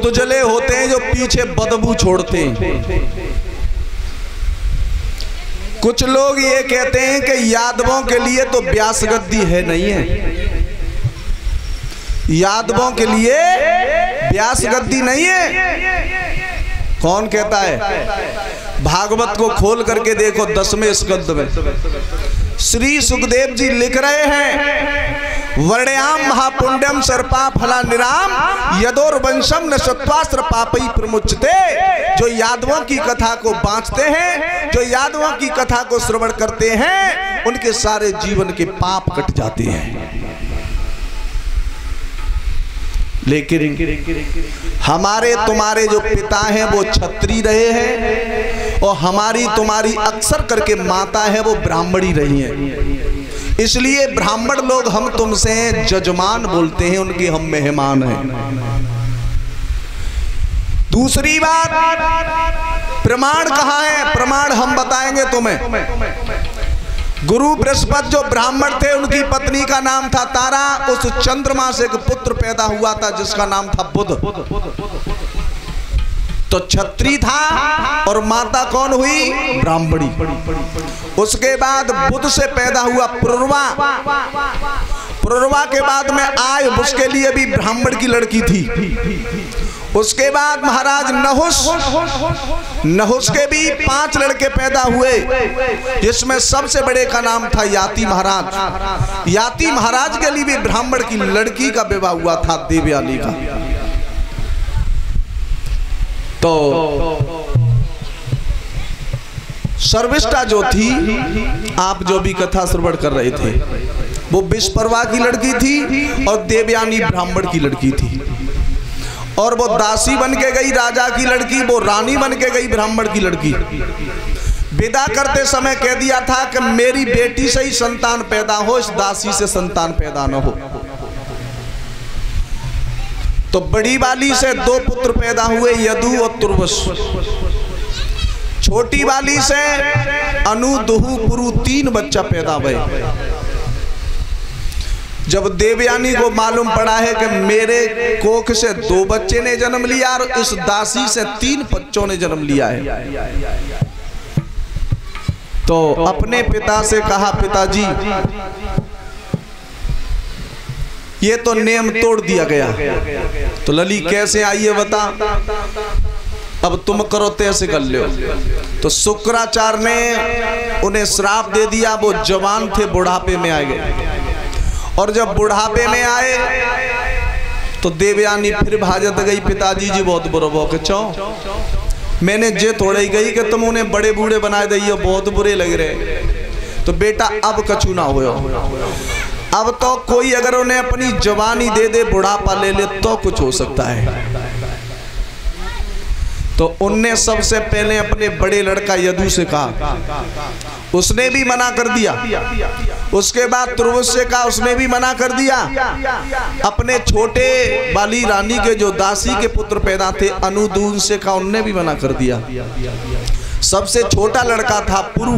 बुतजले होते हैं जो पीछे बदबू छोड़ते हैं। कुछ लोग ये कहते हैं कि यादवों के लिए तो व्यास गद्दी है नहीं है, यादवों के लिए व्यास गद्दी नहीं है। कौन कहता है? भागवत को खोल करके देखो 10वें स्कंद में श्री सुखदेव जी लिख रहे हैं, वर्ण्याम महापुण्यम सर्पा फला निराम यदोर वंशम न सत्वास्त्र पापई प्रमुचते। जो यादवों की कथा को बांचते हैं, जो यादवों की कथा को श्रवण करते हैं, उनके सारे जीवन के पाप कट जाते हैं। लेकिन हमारे तुम्हारे जो पिता हैं वो क्षत्रिय रहे हैं और हमारी तुम्हारी अक्सर करके माता है वो ब्राह्मणी रही हैं। इसलिए ब्राह्मण लोग हम तुमसे जजमान बोलते हैं, उनके हम मेहमान हैं। दूसरी बात, प्रमाण कहाँ है? प्रमाण हम बताएंगे तुम्हें। गुरु बृहस्पति जो ब्राह्मण थे, उनकी पत्नी का नाम था तारा। उस चंद्रमा से एक पुत्र पैदा हुआ था जिसका नाम था बुध। तो क्षत्रिय था और माता कौन हुई? ब्राह्मणी। उसके बाद बुध से पैदा हुआ पुरुरवा। पुरुरवा के बाद में आय, उसके लिए भी ब्राह्मण की लड़की थी। उसके बाद महाराज नहुस, नहुस के भी 5 लड़के पैदा हुए, जिसमें सबसे बड़े का नाम था याति महाराज। याति महाराज के लिए भी ब्राह्मण की लड़की का विवाह हुआ था, देवयानी का। तो सर्विष्ठा जो थी, आप जो भी कथा श्रवण कर रहे थे, वो विश्वपर्वा की लड़की थी और देवयानी ब्राह्मण की लड़की थी। और वो दासी बन के गई राजा की लड़की, वो रानी बन के गई ब्राह्मण की लड़की। विदा करते समय कह दिया था कि मेरी बेटी से ही संतान पैदा हो, इस दासी से संतान पैदा न हो। तो बड़ी वाली से 2 पुत्र पैदा हुए, यदु और तुर्वस। छोटी वाली से अनु, दुहु, पुरु 3 बच्चा पैदा हुए। जब देवयानी को मालूम पड़ा है कि मेरे कोख से 2 बच्चे ने जन्म लिया और इस दासी से 3 बच्चों ने जन्म लिया है, तो अपने पिता से कहा, पिताजी ये तो नियम तोड़ दिया गया। तो लली कैसे आई है बता, अब तुम करो तैसे कर लो। तो शुक्राचार्य ने उन्हें श्राप दे दिया। वो जवान थे, बुढ़ापे में आ गए। और जब बुढ़ापे में आए तो देवयानी फिर भाजत गई, पिताजी जी बहुत बुरा भौके चो, मैंने जे थोड़ा ही गई कि तुम उन्हें बड़े बूढ़े बना दिए, बहुत बुरे लग रहे। तो बेटा अब कछु ना हो, अब तो कोई अगर उन्हें अपनी जवानी दे दे, बुढ़ापा ले ले, तो कुछ हो सकता है। तो उनने सबसे पहले अपने बड़े लड़का यदु से कहा, उसने भी मना कर दिया। उसके बाद तुर्वस से कहा, उसने भी मना कर दिया। अपने छोटे वाली रानी के जो दासी के पुत्र पैदा थे अनुदून से कहा, उनने भी मना कर दिया। सबसे छोटा लड़का था पुरु,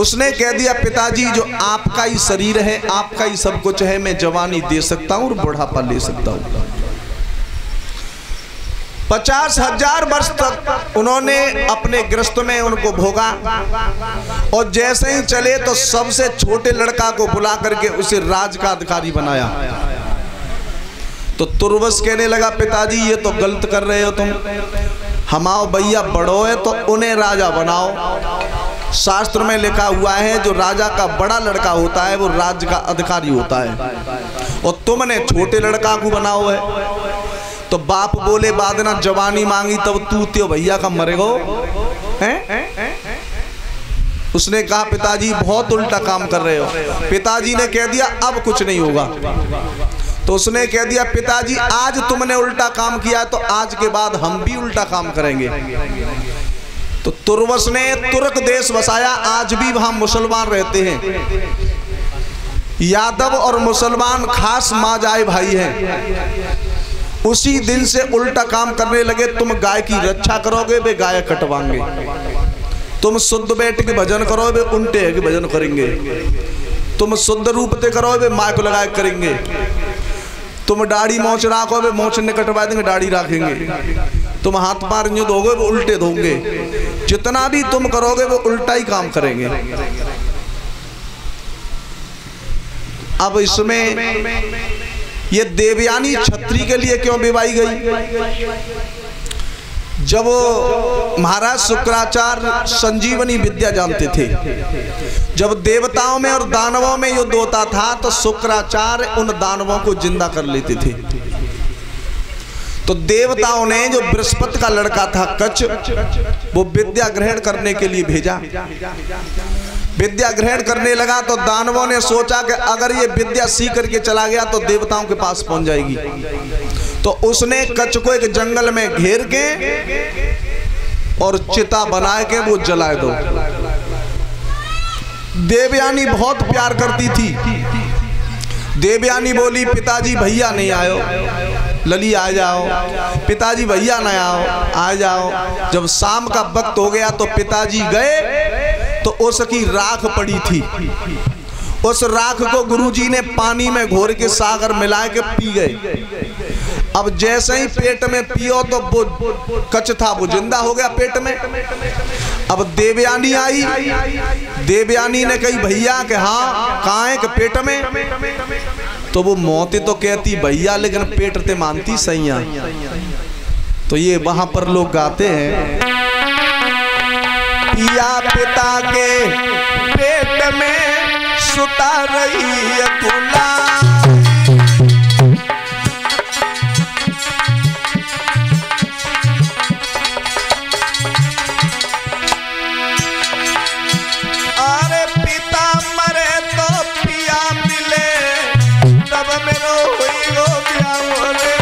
उसने कह दिया, पिताजी जो आपका ही शरीर है, आपका ही सब कुछ है, मैं जवानी दे सकता हूँ और बुढ़ापा ले सकता हूँ। 50,000 वर्ष तक उन्होंने अपने गृहस्थ में उनको भोगा। और जैसे ही चले तो सबसे छोटे लड़का को बुला करके उसे राज का अधिकारी बनाया। तो तुर्वस कहने लगा, पिताजी ये तो गलत कर रहे हो तुम, हमाओ भैया बड़ो है तो उन्हें राजा बनाओ। शास्त्र में लिखा हुआ है जो राजा का बड़ा लड़का होता है वो राज्य का अधिकारी होता है, और तुमने छोटे लड़का को बनाओ है। तो बाप बोले, बाद ना जवानी मांगी तब तू त्यो भैया का मरेगो हैं? उसने कहा, पिताजी बहुत उल्टा काम कर रहे हो। पिताजी ने कह दिया, अब कुछ नहीं होगा। तो उसने कह दिया, पिताजी आज तुमने उल्टा काम किया तो आज के बाद हम भी उल्टा काम करेंगे। तो तुर्वस ने तुर्क देश बसाया, आज भी वहां मुसलमान रहते हैं। यादव और मुसलमान खास माजाए भाई हैं। उसी दिन से उल्टा काम करने लगे। तुम गाय की रक्षा करोगे, वे गाय कटवाएंगे। तुम शुद्ध बैठ के भजन करो, वे उल्टे के भजन करेंगे। तुम शुद्ध रूप से करो, वे माइक लगा करेंगे। तुम दाढ़ी मोछ राखोगे, मोछ ने कटवा देंगे, दाढ़ी रखेंगे। तुम हाथ पार यूं धोगे, वो उल्टे धोंगे। जितना भी तुम करोगे वो उल्टा ही काम करेंगे। अब इसमें ये देवयानी छत्री के लिए क्यों बिवाई गई? जब महाराज शुक्राचार्य संजीवनी विद्या जानते थे, जब देवताओं में और दानवों में युद्ध होता था तो शुक्राचार्य उन दानवों को जिंदा कर लेते थे। तो देवताओं ने जो बृहस्पति का लड़का था कच, वो विद्या ग्रहण करने के लिए भेजा। विद्या ग्रहण करने लगा तो दानवों ने सोचा कि अगर ये विद्या सीख करके चला गया तो देवताओं के पास पहुंच जाएगी। तो उसने कच को एक जंगल में घेर के और चिता बना के वो जलाए दो। देवयानी बहुत प्यार करती थी। देवयानी बोली, पिताजी भैया नहीं आयो, लली आ जाओ। पिताजी भैया नहीं आओ, आ जाओ। जब शाम का वक्त हो गया तो पिताजी गए तो उसकी राख पड़ी थी। उस राख को गुरुजी ने पानी में घोर के सागर मिला के पी गए। अब जैसे ही पेट में पियो तो वो कच था, वो जिंदा हो गया पेट में। अब देवयानी आई, देवयानी ने कही भैया के हाँ कहाँ है, के पेट में। तो वो मौते तो कहती भैया, लेकिन पेट ते मानती सैया। तो ये वहां पर लोग गाते हैं, पिया पिता के पेट में सुता रही है खुला। अरे पिता मरे तो पिया मिले, तब मेरो हुई हो गया बोले।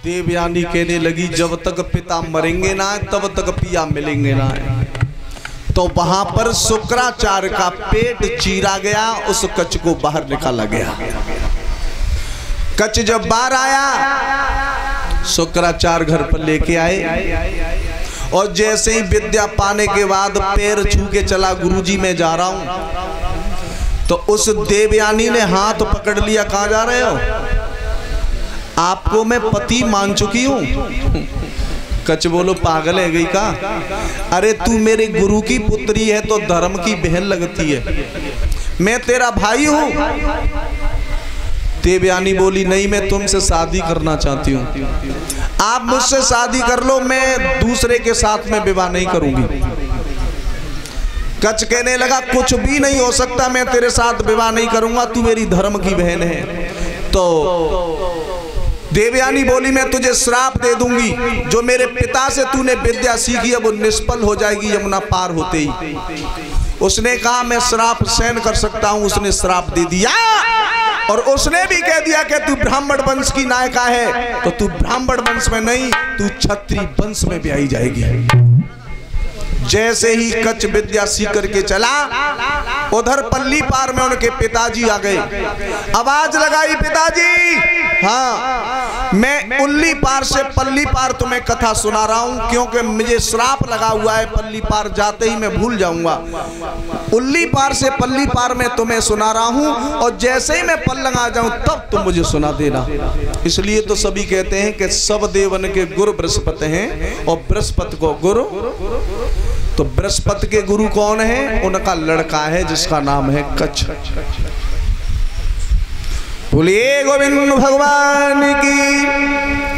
देवयानी कहने लगी, जब तक पिता मरेंगे ना तब तक पिया मिलेंगे ना। तो वहां पर शुक्राचार्य का पेट चीरा गया, उस कच को बाहर निकाला गया। कच जब बाहर आया, शुक्राचार्य घर पर लेके आए और जैसे ही विद्या पाने के बाद पैर छू के चला, गुरुजी मैं जा रहा हूं। तो उस देवयानी ने हाथ पकड़ लिया, कहां जा रहे हो? आपको मैं पति मान चुकी हूं। कच बोलो पागल है गई का? अरे तू मेरे गुरु की पुत्री है तो धर्म की बहन लगती है, मैं तेरा भाई हूं। देवयानी बोली, नहीं मैं तुमसे शादी करना चाहती हूँ, आप मुझसे शादी कर लो, मैं दूसरे के साथ में विवाह नहीं करूंगी। कच कहने लगा, कुछ भी नहीं हो सकता, मैं तेरे साथ विवाह नहीं करूंगा, तू मेरी धर्म की बहन है। तो देवयानी बोली, मैं तुझे श्राप दे दूंगी, जो मेरे पिता से तूने विद्या सीखी है वो निष्फल हो जाएगी यमुना पार होते ही। उसने कहा मैं श्राप सहन कर सकता हूं। उसने श्राप दे दिया और उसने भी कह दिया कि तू ब्राह्मण वंश की नायिका है, तो तू ब्राह्मण वंश में नहीं, तू क्षत्रिय वंश में ब्याही जाएगी। जैसे ही कच विद्या सीख करके चला, उधर पल्ली पार में उनके पिताजी आ गए। आवाज लगाई, पिताजी हाँ मैं उल्ली पार से पल्ली पार तुम्हें कथा सुना रहा हूं, क्योंकि मुझे श्राप लगा हुआ है, पल्ली पार जाते ही मैं भूल जाऊंगा। उल्ली पार से पल्ली पार में तुम्हें सुना रहा हूं, और जैसे ही मैं पल्लंग आ जाऊं तब तुम मुझे सुना देना। इसलिए तो सभी कहते हैं कि सब देवन के गुरु बृहस्पति हैं और बृहस्पति को गुरु। तो बृहस्पति के गुरु कौन है? उनका लड़का है जिसका नाम है कच। बोलिए गोविंद भगवान की।